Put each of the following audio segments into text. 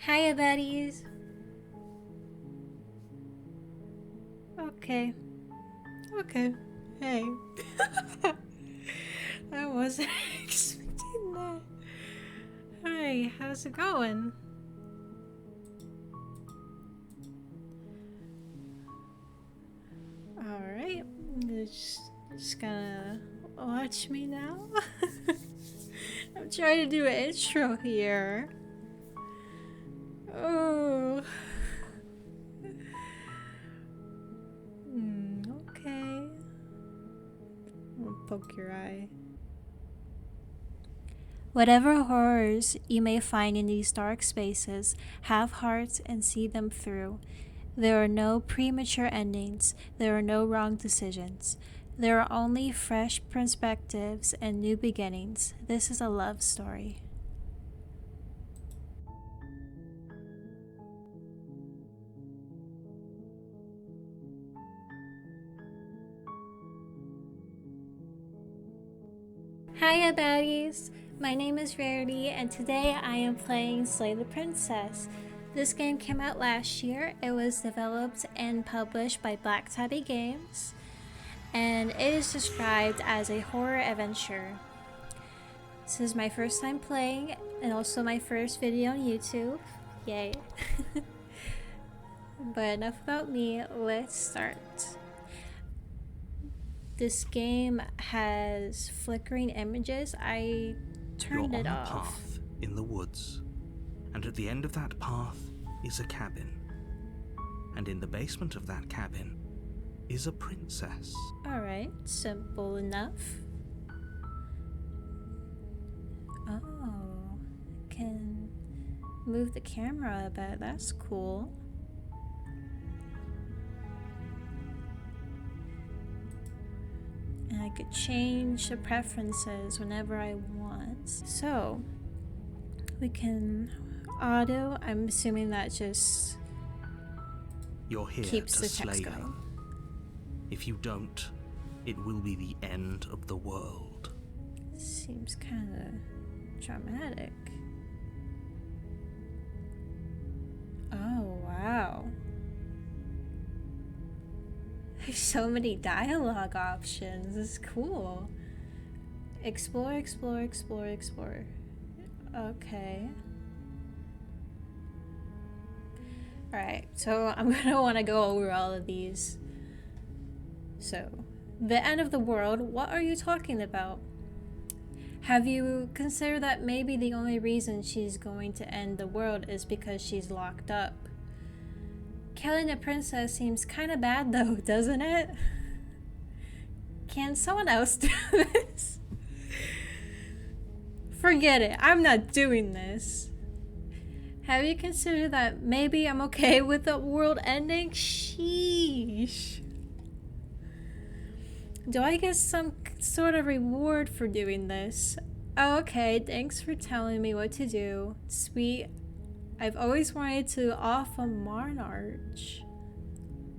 Hiya, buddies. Okay. Okay. Hey. I wasn't expecting that. Hi, how's it going? Alright. Just gonna watch me now. I'm trying to do an intro here. Oh. Okay. I'll poke your eye. Whatever horrors you may find in these dark spaces, have hearts and see them through. There are no premature endings, there are no wrong decisions. There are only fresh perspectives and new beginnings. This is a love story. Hiya, baddies! My name is Raredy, and today I am playing SlaythePrincess. This game came out last year. It was developed and published by Black Tabby Games, and it is described as a horror adventure. This is my first time playing, and also my first video on YouTube. Yay! But enough about me, let's start. This game has flickering images. I turned You're it on off. a path in the woods, and at the end of that path is a cabin. And in the basement of that cabin is a princess. Alright, simple enough. Oh, I can move the camera a bit. That's cool. And I could change the preferences whenever I want. So, we can auto. I'm assuming that just You're here keeps to the slay text her. going. If you don't, it will be the end of the world. Seems kind of dramatic. Oh, wow. There's so many dialogue options. This is cool. Explore, explore, explore, explore. Okay. Alright, so I'm gonna want to go over all of these. So, the end of the world, what are you talking about? Have you considered that maybe the only reason she's going to end the world is because she's locked up? Killing a princess seems kind of bad though, doesn't it? Can someone else do this? Forget it, I'm not doing this. Have you considered that maybe I'm okay with the world ending? Sheesh. Do I get some sort of reward for doing this? Oh, okay, thanks for telling me what to do. Sweet. I've always wanted to off a monarch.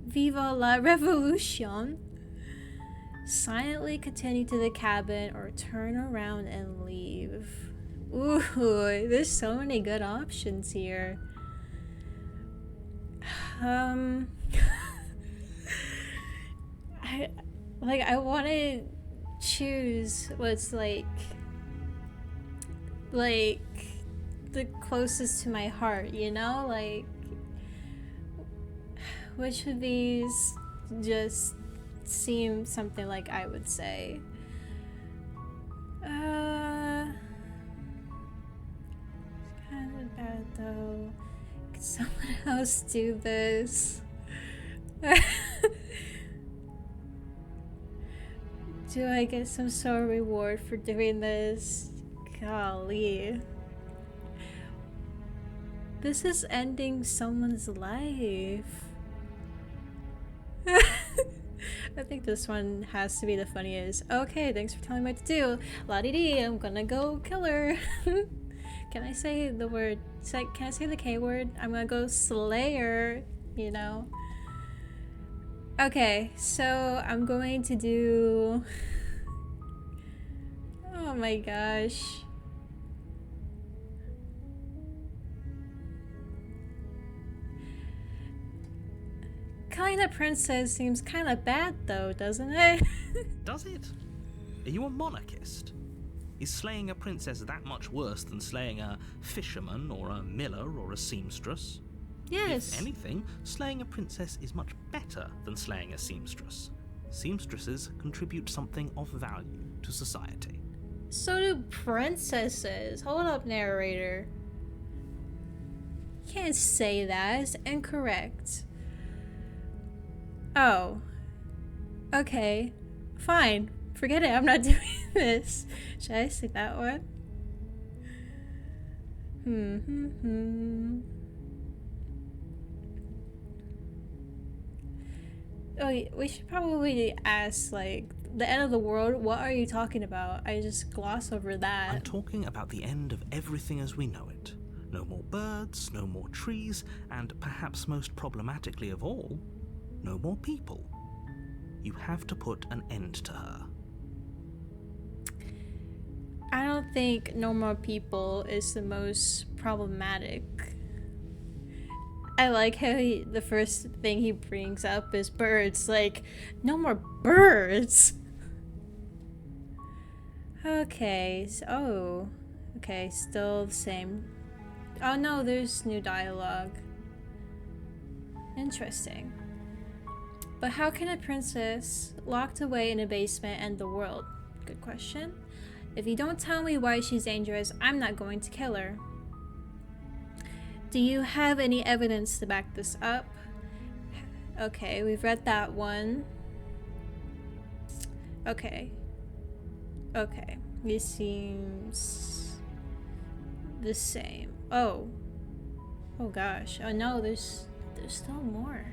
Viva la revolution. Silently continue to the cabin or turn around and leave. Ooh, there's so many good options here. I want to choose what's like the closest to my heart, you know? Like, which of these just seem something like I would say? It's kind of bad though. Could someone else do this? Do I get some sort of reward for doing this? Golly. This is ending someone's life. I think this one has to be the funniest. Okay, thanks for telling me what to do. La-di-dee, I'm gonna go kill her. Can I say the word? Can I say the K word? I'm gonna go slayer, you know? Okay, so I'm going to do... Oh my gosh. killing the princess seems kind of bad, though, doesn't it? Does it? Are you a monarchist? Is slaying a princess that much worse than slaying a fisherman or a miller or a seamstress? Yes. If anything, slaying a princess is much better than slaying a seamstress. Seamstresses contribute something of value to society. So do princesses. Hold up, narrator. You can't say that. It's incorrect. Oh. Okay. Fine. Forget it. I'm not doing this. Should I say that one? Oh, we should probably ask, like, the end of the world. What are you talking about? I just gloss over that. I'm talking about the end of everything as we know it. No more birds, no more trees, and perhaps most problematically of all, no more people. You have to put an end to her. I don't think no more people is the most problematic. I like how the first thing he brings up is birds. Like, no more birds! Okay, so, okay, still the same. Oh no, there's new dialogue. Interesting. But how can a princess locked away in a basement end the world? Good question. If you don't tell me why she's dangerous, I'm not going to kill her. Do you have any evidence to back this up? Okay, we've read that one. Okay. Okay. This seems the same. Oh. Oh gosh. Oh no, there's still more.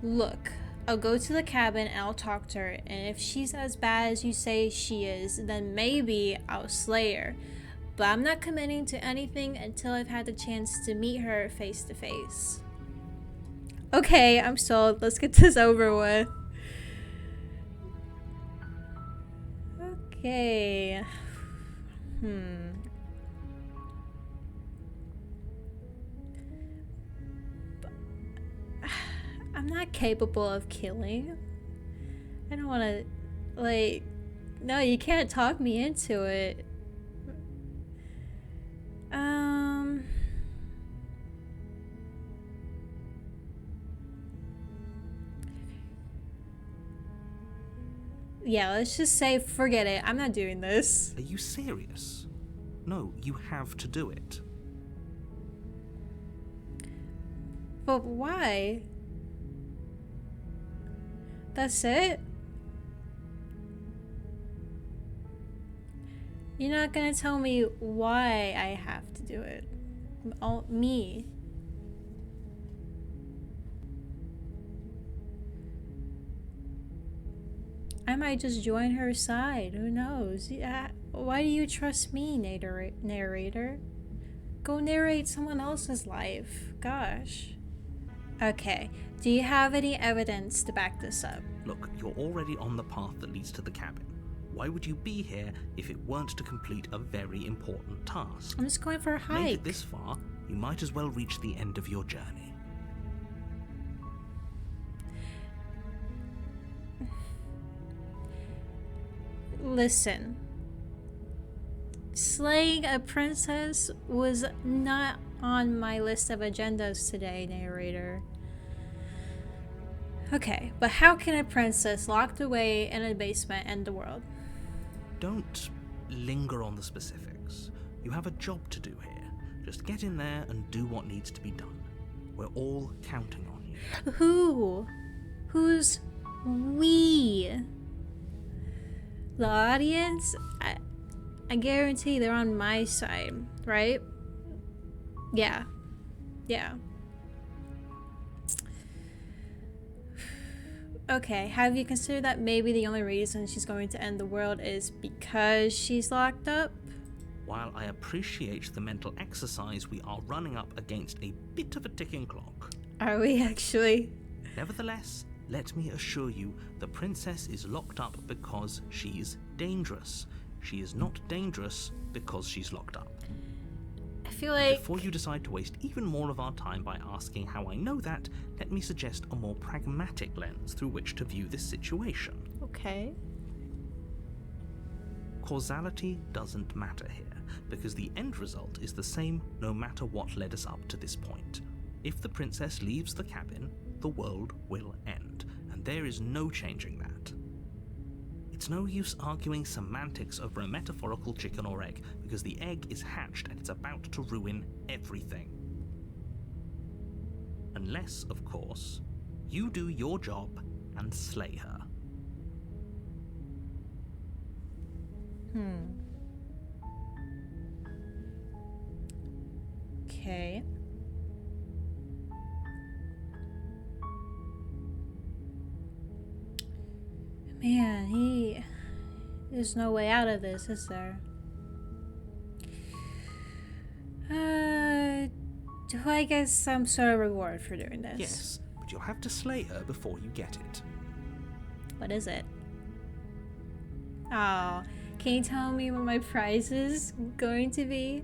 Look, I'll go to the cabin and I'll talk to her, and if she's as bad as you say she is, then maybe I'll slay her. But I'm not committing to anything until I've had the chance to meet her face to face. Okay, I'm sold. Let's get this over with. Okay. I'm not capable of killing. I don't want to, like, no, you can't talk me into it. Yeah, let's just say forget it. I'm not doing this. Are you serious? No, you have to do it. But why? That's it? You're not gonna tell me why I have to do it. All me. I might just join her side. Who knows? Yeah. Why do you trust me, narrator? Go narrate someone else's life. Gosh. Okay. Do you have any evidence to back this up? Look, you're already on the path that leads to the cabin. Why would you be here if it weren't to complete a very important task? I'm just going for a hike. Made it this far, you might as well reach the end of your journey. Listen. Slaying a princess was not on my list of agendas today, narrator. Okay, but how can a princess locked away in a basement end the world? Don't linger on the specifics. You have a job to do here. Just get in there and do what needs to be done. We're all counting on you. Who? Who's we? The audience? I guarantee they're on my side, right? Yeah. Yeah. Okay, have you considered that maybe the only reason she's going to end the world is because she's locked up? While I appreciate the mental exercise, we are running up against a bit of a ticking clock. Are we actually? Nevertheless, let me assure you, the princess is locked up because she's dangerous. She is not dangerous because she's locked up. I feel And like... before you decide to waste even more of our time by asking how I know that, let me suggest a more pragmatic lens through which to view this situation. Okay. Causality doesn't matter here, because the end result is the same no matter what led us up to this point. If the princess leaves the cabin, the world will end, and there is no changing that. It's no use arguing semantics over a metaphorical chicken or egg, because the egg is hatched and it's about to ruin everything. Unless, of course, you do your job and slay her. Okay. Man, there's no way out of this, is there? Do I get some sort of reward for doing this? Yes, but you'll have to slay her before you get it. What is it? Oh, can you tell me what my prize is going to be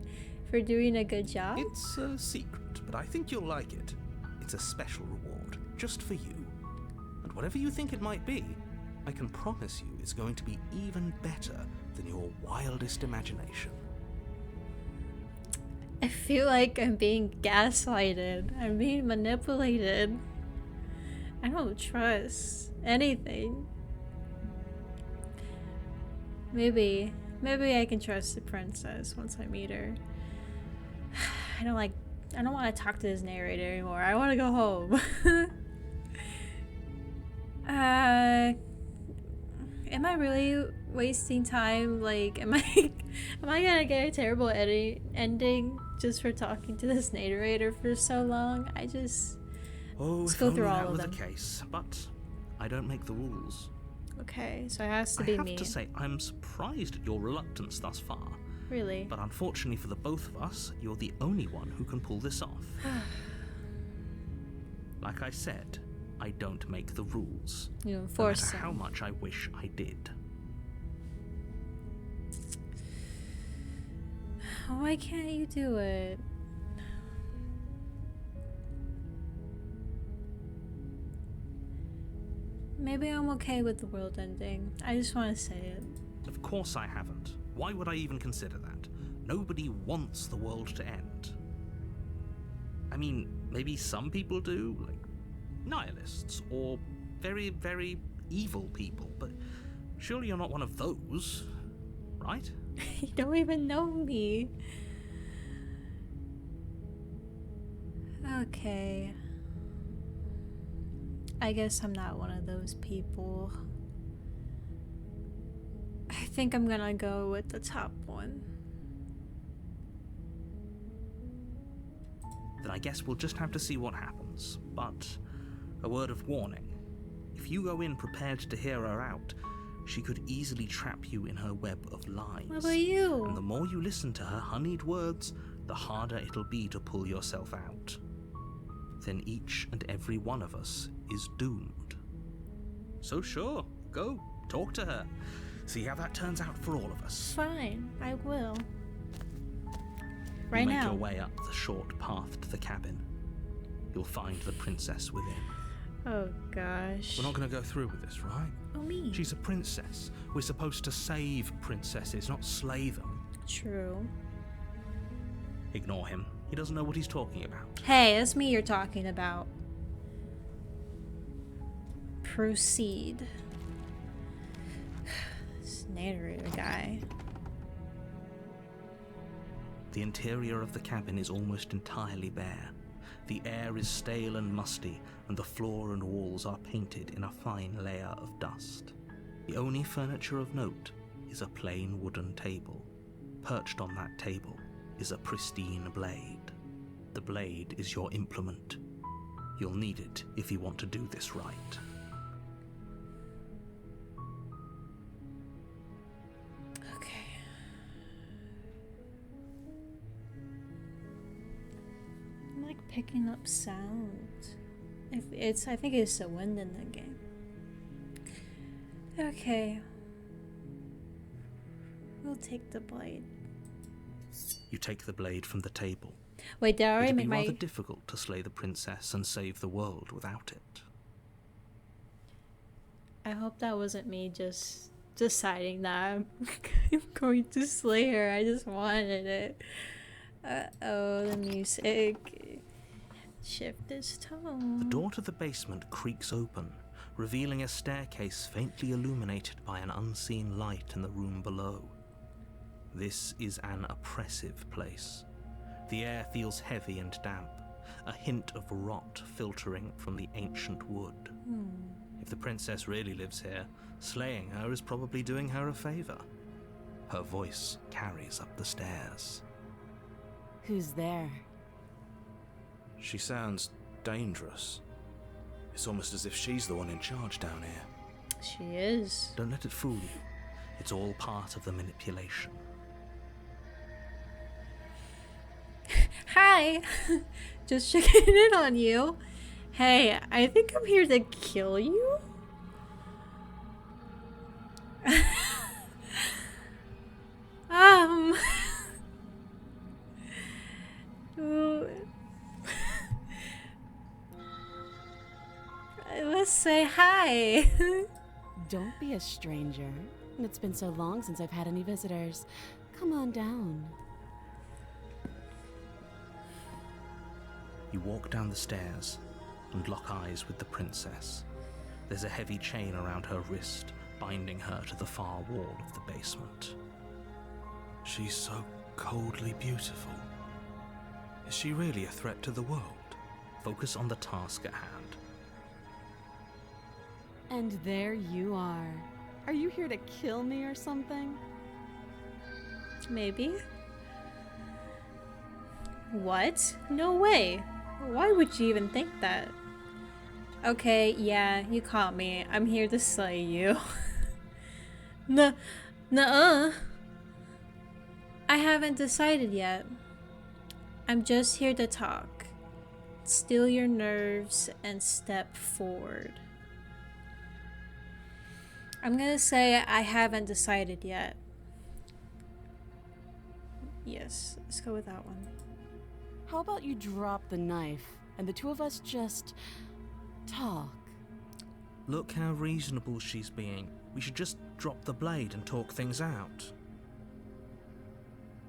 for doing a good job? It's a secret, but I think you'll like it. It's a special reward, just for you. And whatever you think it might be, I can promise you it's going to be even better than your wildest imagination. I feel like I'm being gaslighted. I'm being manipulated. I don't trust anything. Maybe I can trust the princess once I meet her. I don't want to talk to this narrator anymore. I want to go home. Am I really wasting time? Like, am I gonna get a terrible ending just for talking to this narrator for so long? Let's go through all of them. The case, but I don't make the rules. Okay, so it has to be me. I have to say, I'm surprised at your reluctance thus far. Really? But unfortunately for the both of us, you're the only one who can pull this off. Like I said, I don't make the rules. You enforce no matter them. how much I wish I did. Why can't you do it? Maybe I'm okay with the world ending. I just want to say it. Of course I haven't. Why would I even consider that? Nobody wants the world to end. I mean, maybe some people do, like nihilists, or very, very evil people, but surely you're not one of those, right? You don't even know me. Okay. I guess I'm not one of those people. I think I'm gonna go with the top one. Then I guess we'll just have to see what happens. But a word of warning. If you go in prepared to hear her out, she could easily trap you in her web of lies. What about you? And the more you listen to her honeyed words, the harder it'll be to pull yourself out. Then each and every one of us is doomed. So sure, go, talk to her. See how that turns out for all of us. Fine, I will. Right you now. make your way up the short path to the cabin. You'll find the princess within. Oh gosh. We're not going to go through with this, right? Oh, me. She's a princess. We're supposed to save princesses, not slay them. True. Ignore him. He doesn't know what he's talking about. Hey, that's me you're talking about. Proceed. This narrator guy. The interior of the cabin is almost entirely bare. The air is stale and musty, and the floor and walls are painted in a fine layer of dust. The only furniture of note is a plain wooden table. Perched on that table is a pristine blade. The blade is your implement. You'll need it if you want to do this right. Okay. I'm like picking up sound. I think it's the wind in the game. Okay. We'll take the blade. You take the blade from the table. Wait, did I already It'd make be my... rather difficult to slay the princess and save the world without it. I hope that wasn't me just deciding that I'm going to slay her. I just wanted it. Oh, the music. Shift this tone. The door to the basement creaks open, revealing a staircase faintly illuminated by an unseen light in the room below. This is an oppressive place. The air feels heavy and damp, a hint of rot filtering from the ancient wood. If the princess really lives here, slaying her is probably doing her a favor. Her voice carries up the stairs. Who's there? She sounds dangerous. It's almost as if she's the one in charge down here. She is. Don't let it fool you. It's all part of the manipulation. Hi! Just checking in on you. Hey, I think I'm here to kill you? Let's say hi. Don't be a stranger. It's been so long since I've had any visitors. Come on down. You walk down the stairs and lock eyes with the princess. There's a heavy chain around her wrist, binding her to the far wall of the basement. She's so coldly beautiful. Is she really a threat to the world? Focus on the task at hand. And there you are. Are you here to kill me or something? Maybe. What? No way. Why would you even think that? Okay, yeah, you caught me. I'm here to slay you. Nuh-uh. I haven't decided yet. I'm just here to talk. Still your nerves and step forward. I'm gonna say I haven't decided yet. Yes, let's go with that one. How about you drop the knife and the two of us just talk? Look how reasonable she's being. We should just drop the blade and talk things out.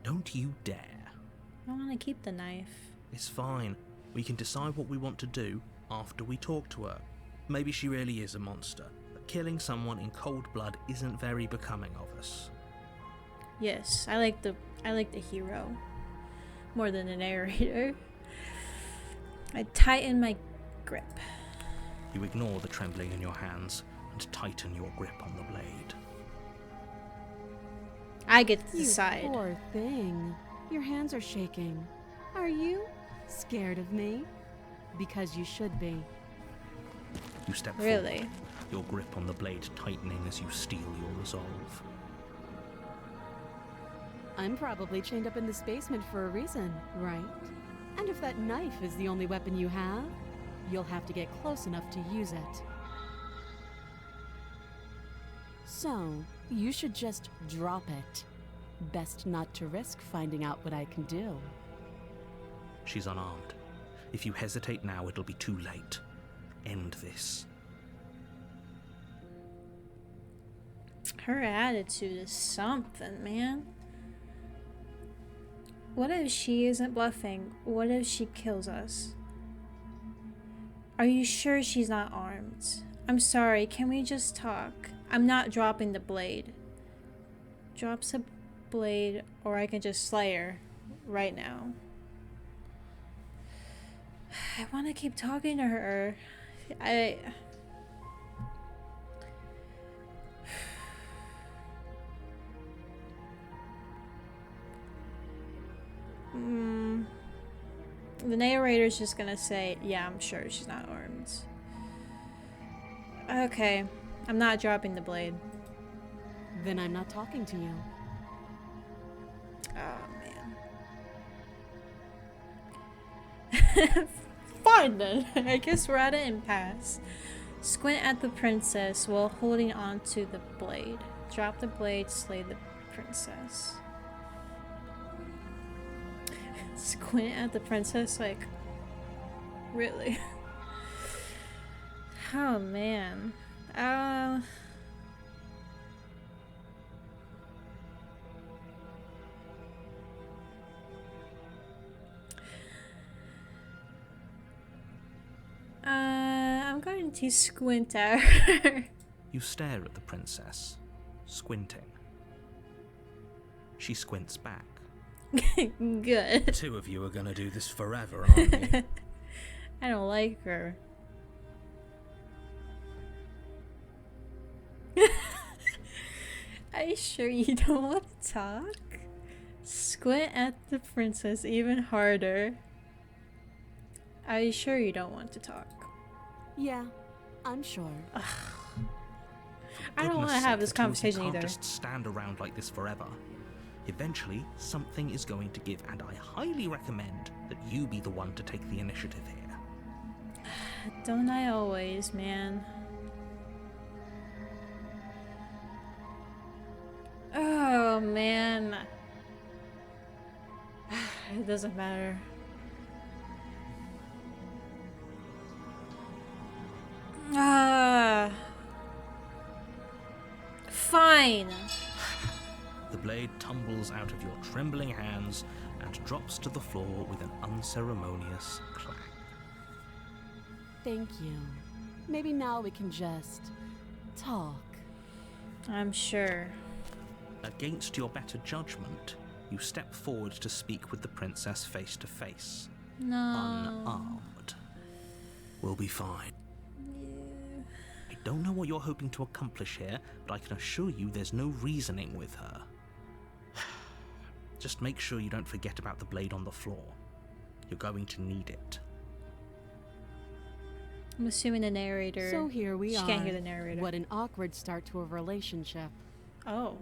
Don't you dare. I want to keep the knife. It's fine. We can decide what we want to do after we talk to her. Maybe she really is a monster, but killing someone in cold blood isn't very becoming of us. Yes, I like the hero more than the narrator. I tighten my grip. You ignore the trembling in your hands and tighten your grip on the blade. I get to You decide. poor thing. Your hands are shaking. Are you scared of me? Because you should be. You step Really? forward, your grip on the blade tightening as you steel your resolve. I'm probably chained up in this basement for a reason, right? And if that knife is the only weapon you have, you'll have to get close enough to use it. So, you should just drop it. Best not to risk finding out what I can do. She's unarmed. If you hesitate now, it'll be too late. End this. Her attitude is something, man. What if she isn't bluffing? What if she kills us? Are you sure she's not armed? I'm sorry, can we just talk? I'm not dropping the blade. Drops a blade, or I can just slay her right now. I want to keep talking to her. The narrator's just gonna say, yeah, I'm sure she's not armed. Okay, I'm not dropping the blade. Then I'm not talking to you. Oh, man. Fine then. I guess we're at an impasse. Squint at the princess while holding on to the blade. Drop the blade, slay the princess. Squint at the princess, like, really? Oh man. I'm going to squint at her. You stare at the princess, squinting. She squints back. Good. Two of you are gonna do this forever, aren't you? I don't like her. Are you sure you don't want to talk? Squint at the princess even harder. Are you sure you don't want to talk? Yeah, I'm sure. I don't want to have this conversation you either. can't just stand around like this forever. Eventually, something is going to give, and I highly recommend that you be the one to take the initiative here. Don't I always, man? Oh, man. It doesn't matter. Fine. The blade tumbles out of your trembling hands and drops to the floor with an unceremonious clang. Thank you. Maybe now we can just talk. I'm sure. Against your better judgment, you step forward to speak with the princess face to face. No. Unarmed. We'll be fine. I don't know what you're hoping to accomplish here, but I can assure you there's no reasoning with her. Just make sure you don't forget about the blade on the floor. You're going to need it. I'm assuming the narrator. So here we are. She can't hear the narrator. What an awkward start to a relationship. Oh.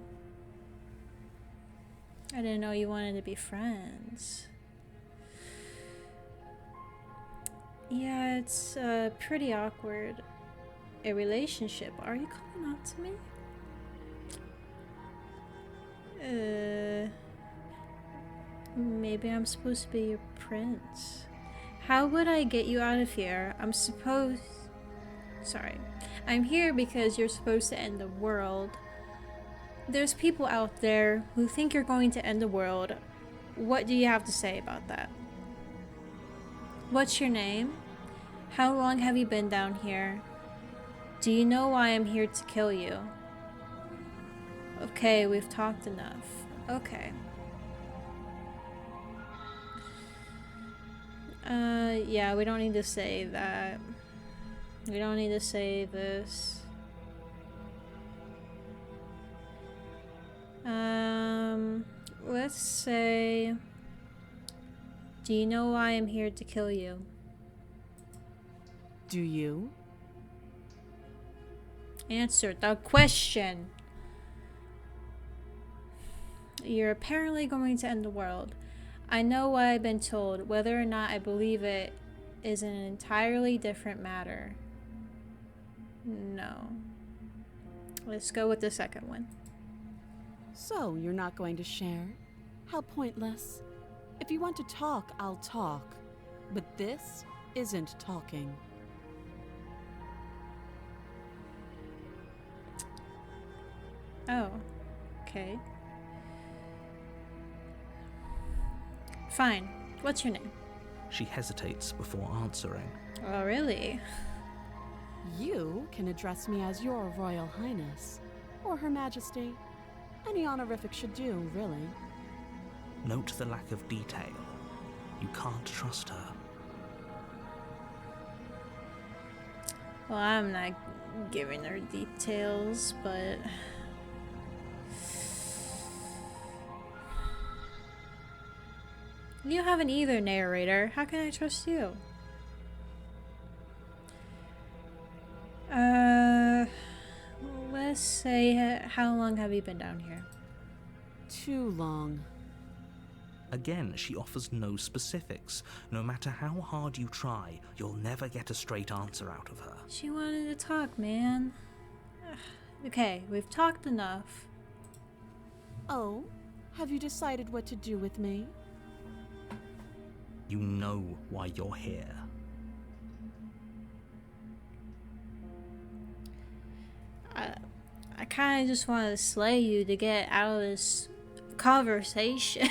I didn't know you wanted to be friends. Yeah, it's pretty awkward. A relationship. Are you calling out to me? Maybe I'm supposed to be your prince. How would I get you out of here? Sorry. I'm here because you're supposed to end the world. There's people out there who think you're going to end the world. What do you have to say about that? What's your name? How long have you been down here? Do you know why I'm here to kill you? Okay, we've talked enough. Okay. Yeah, we don't need to say that. We don't need to say this. Let's say... Do you know why I'm here to kill you? Do you? Answer the question. You're apparently going to end the world. I know what I've been told. Whether or not I believe it is an entirely different matter. No. Let's go with the second one. So, you're not going to share? How pointless. If you want to talk, I'll talk. But this isn't talking. Oh. Okay. Fine. What's your name? She hesitates before answering. Oh, really? You can address me as your Royal Highness. Or Her Majesty. Any honorific should do, really. Note the lack of detail. You can't trust her. Well, I'm not giving her details, but... You haven't either, narrator. How can I trust you? Let's say, how long have you been down here? Too long. Again, she offers no specifics. No matter how hard you try, you'll never get a straight answer out of her. She wanted to talk, man. Okay, we've talked enough. Oh? Have you decided what to do with me? You know why you're here. I kind of just want to slay you to get out of this conversation.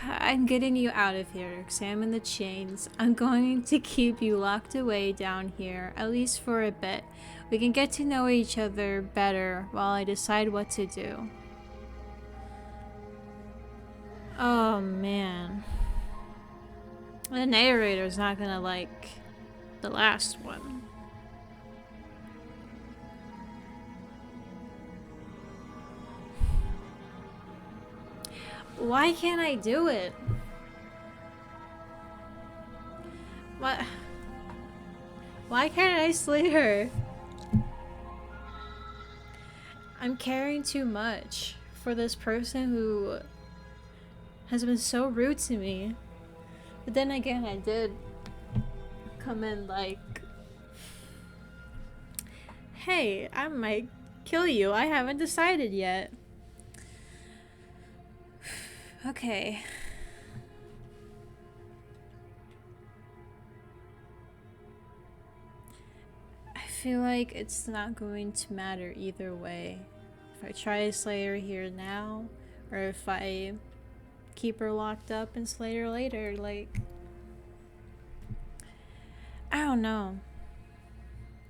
I'm getting you out of here. Examine the chains. I'm going to keep you locked away down here, at least for a bit. We can get to know each other better while I decide what to do. Oh man. The narrator's not gonna like the last one. Why can't I do it? What? Why can't I slay her? I'm caring too much for this person who has been so rude to me. But then again, I did come in like, hey, I might kill you. I haven't decided yet. Okay. I feel like it's not going to matter either way. If I try to slay her here now, or if I keep her locked up and slay her later, like, I don't know.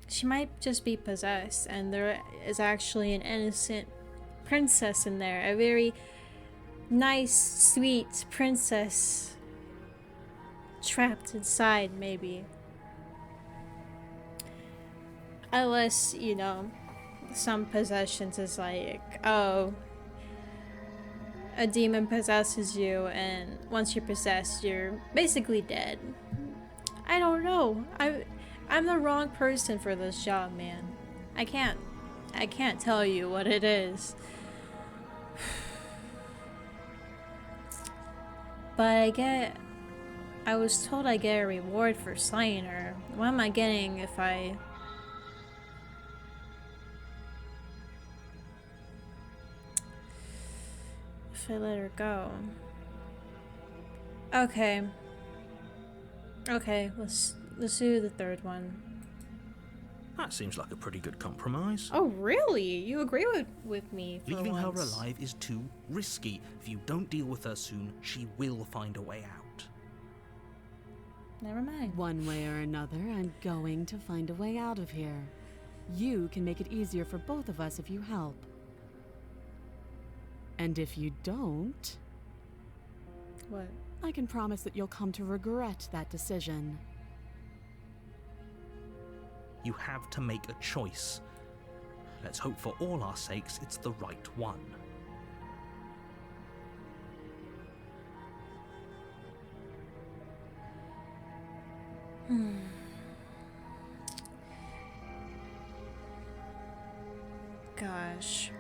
She might just be possessed, and there is actually an innocent princess in there, a very nice, sweet princess trapped inside, maybe. Unless, you know, some possessions is like, oh, a demon possesses you, and once you're possessed, you're basically dead. I don't know. I'm the wrong person for this job, man. I can't tell you what it is. But I was told I get a reward for slaying her. What am I getting if I let her go? Okay. Okay, let's do the third one. That seems like a pretty good compromise. Oh, really? You agree with me for Leaving her once. alive is too risky. If you don't deal with her soon, she will find a way out. Never mind. One way or another, I'm going to find a way out of here. You can make it easier for both of us if you help. And if you don't, What? I can promise that you'll come to regret that decision. You have to make a choice. Let's hope for all our sakes it's the right one. Gosh.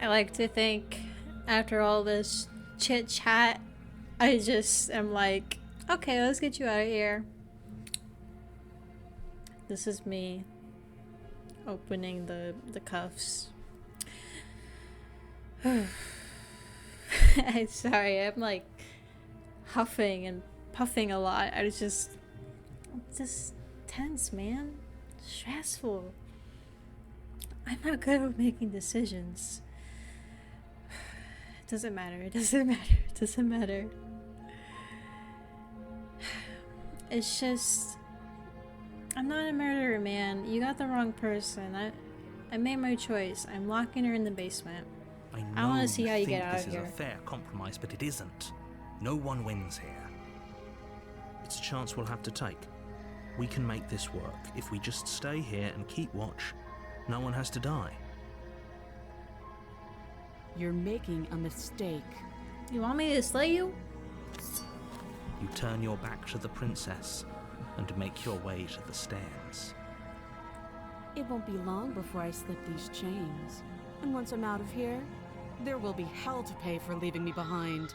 I like to think after all this chit chat, I just am like, okay, let's get you out of here. This is me opening the cuffs. I'm sorry, I'm like huffing and puffing a lot. I was just tense, man. Stressful. I'm not good at making decisions. It doesn't matter. It doesn't matter. It doesn't matter. It's just, I'm not a murderer, man. You got the wrong person. I made my choice. I'm locking her in the basement. I wanna see how you get out this of is here. a fair compromise, but it isn't. No one wins here. It's a chance we'll have to take. We can make this work. If we just stay here and keep watch, no one has to die. You're making a mistake. You want me to slay you? You turn your back to the princess and make your way to the stairs. It won't be long before I slip these chains. And once I'm out of here, there will be hell to pay for leaving me behind.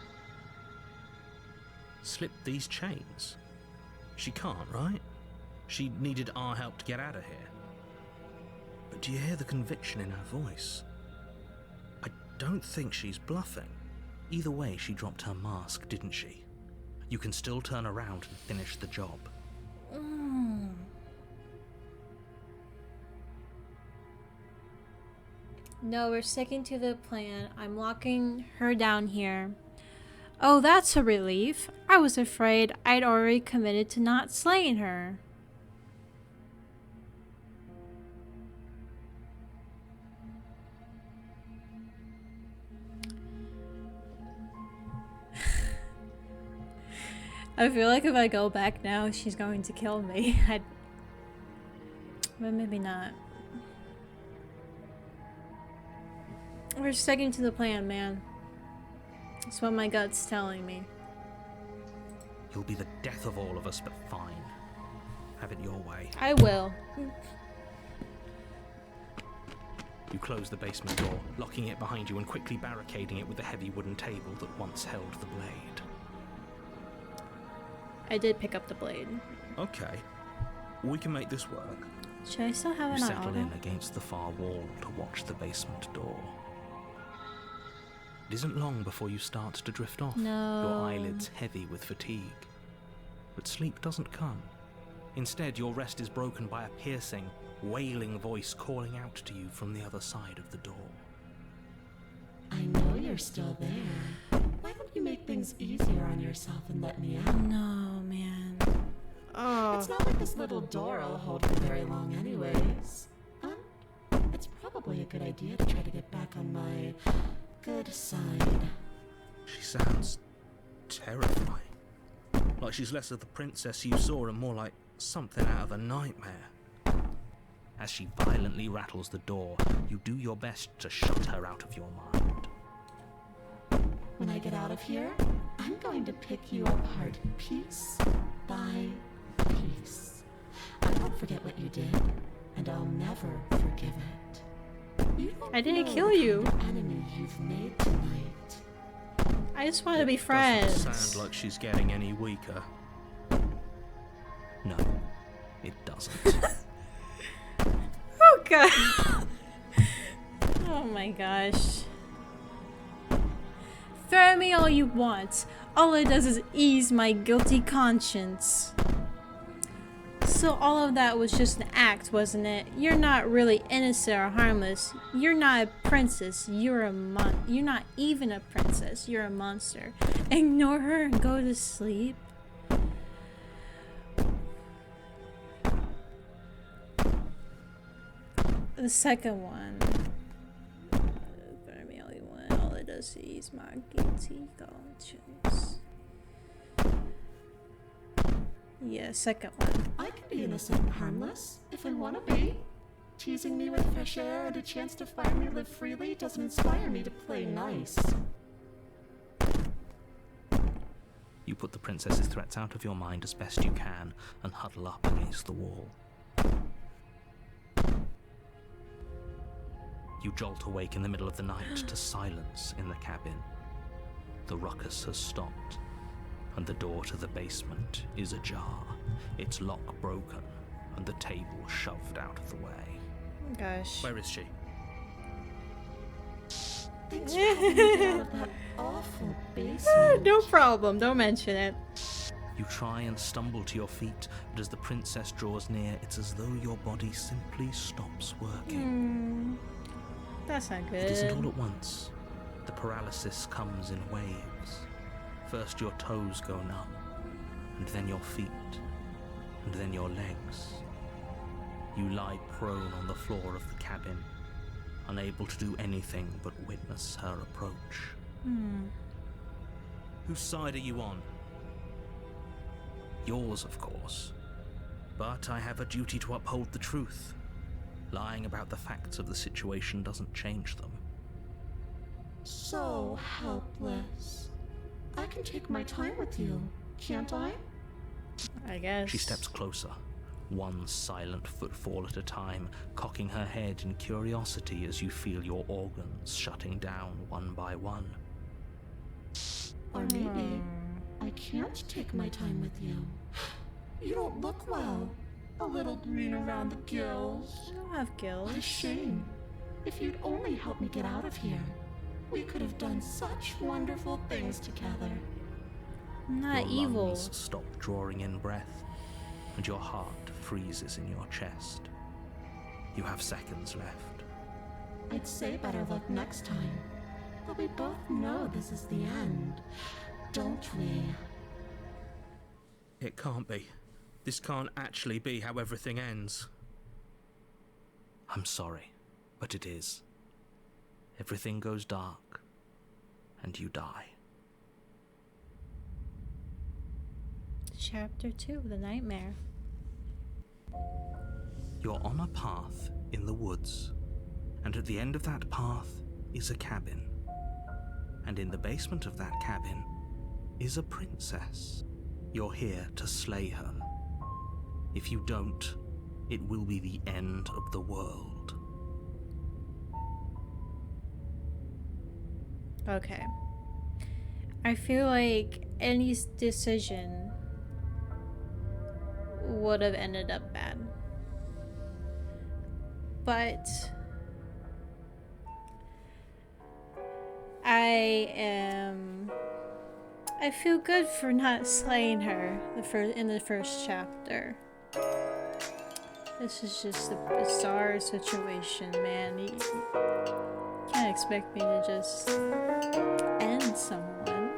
Slip these chains? She can't, right? She needed our help to get out of here. But do you hear the conviction in her voice? I don't think she's bluffing. Either way, she dropped her mask, didn't she? You can still turn around and finish the job. No, we're sticking to the plan. I'm locking her down here. Oh, that's a relief. I was afraid I'd already committed to not slaying her. I feel like if I go back now, she's going to kill me. But maybe not. We're sticking to the plan, man. That's what my gut's telling me. You'll be the death of all of us, but fine. Have it your way. I will. You close the basement door, locking it behind you and quickly barricading it with the heavy wooden table that once held the blade. I did pick up the blade. Okay. We can make this work. Should I still have You it on settle auto? in against the far wall to watch the basement door. It isn't long before you start to drift off, No. your eyelids heavy with fatigue. But sleep doesn't come. Instead, your rest is broken by a piercing, wailing voice calling out to you from the other side of the door. I know you're still there. Why don't you make things easier on yourself and let me out? No, man. Oh. It's not like this little door will hold for very long anyways. It's probably a good idea to try to get back on my good side. She sounds terrifying. Like she's less of the princess you saw and more like something out of a nightmare. As she violently rattles the door, you do your best to shut her out of your mind. When I get out of here, I'm going to pick you apart piece by piece. I won't forget what you did, and I'll never forgive it. You don't I didn't know kill the you. kind of enemy you've made tonight. I just want to be friends. Doesn't sound like she's getting any weaker. No, it doesn't. Oh god. Oh my gosh. Throw me all you want. All it does is ease my guilty conscience. So all of that was just an act, wasn't it? You're not really innocent or harmless. You're not a princess. You're not even a princess. You're a monster. Ignore her and go to sleep. The second one. Throw me all you want. All it does is ease my guilty conscience. Yeah, second one. I can be innocent and harmless if I want to be. Teasing me with fresh air and a chance to finally live freely doesn't inspire me to play nice. You put the princess's threats out of your mind as best you can and huddle up against the wall. You jolt awake in the middle of the night to silence in the cabin. The ruckus has stopped, and the door to the basement is ajar, its lock broken, and the table shoved out of the way. Gosh. Where is she? Thanks for helping me get out of that awful basement. No problem. Don't mention it. You try and stumble to your feet, but as the princess draws near, it's as though your body simply stops working. That's not It isn't all good. at once. The paralysis comes in waves. First your toes go numb, and then your feet, and then your legs. You lie prone on the floor of the cabin, unable to do anything but witness her approach. Whose side are you on? Yours, of course. But I have a duty to uphold the truth. Lying about the facts of the situation doesn't change them. so helpless. I can take my time with you, can't I? I guess. She steps closer, one silent footfall at a time, cocking her head in curiosity as you feel your organs shutting down one by one. Or maybe I can't take my time with you. You don't look well. A little green around the gills. I don't have What a gills. shame. If you'd only help me get out of here, we could have done such wonderful things together. I'm not Your evil. lungs stop drawing in breath, and your heart freezes in your chest. You have seconds left. I'd say better luck next time. But we both know this is the end, don't we? It can't be. This can't actually be how everything ends. I'm sorry, but it is. Everything goes dark, and you die. Chapter 2, The Nightmare. You're on a path in the woods, and at the end of that path is a cabin. And in the basement of that cabin is a princess. You're here to slay her. If you don't, it will be the end of the world. Okay. I feel like any decision would have ended up bad. But I feel good for not slaying her in the first chapter. This is just a bizarre situation, man. You can't expect me to just end someone.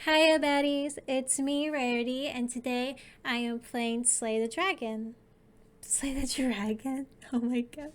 Hiya baddies, it's me Raredy, and today I am playing Slay the Dragon. Slay the Dragon? Oh my gosh.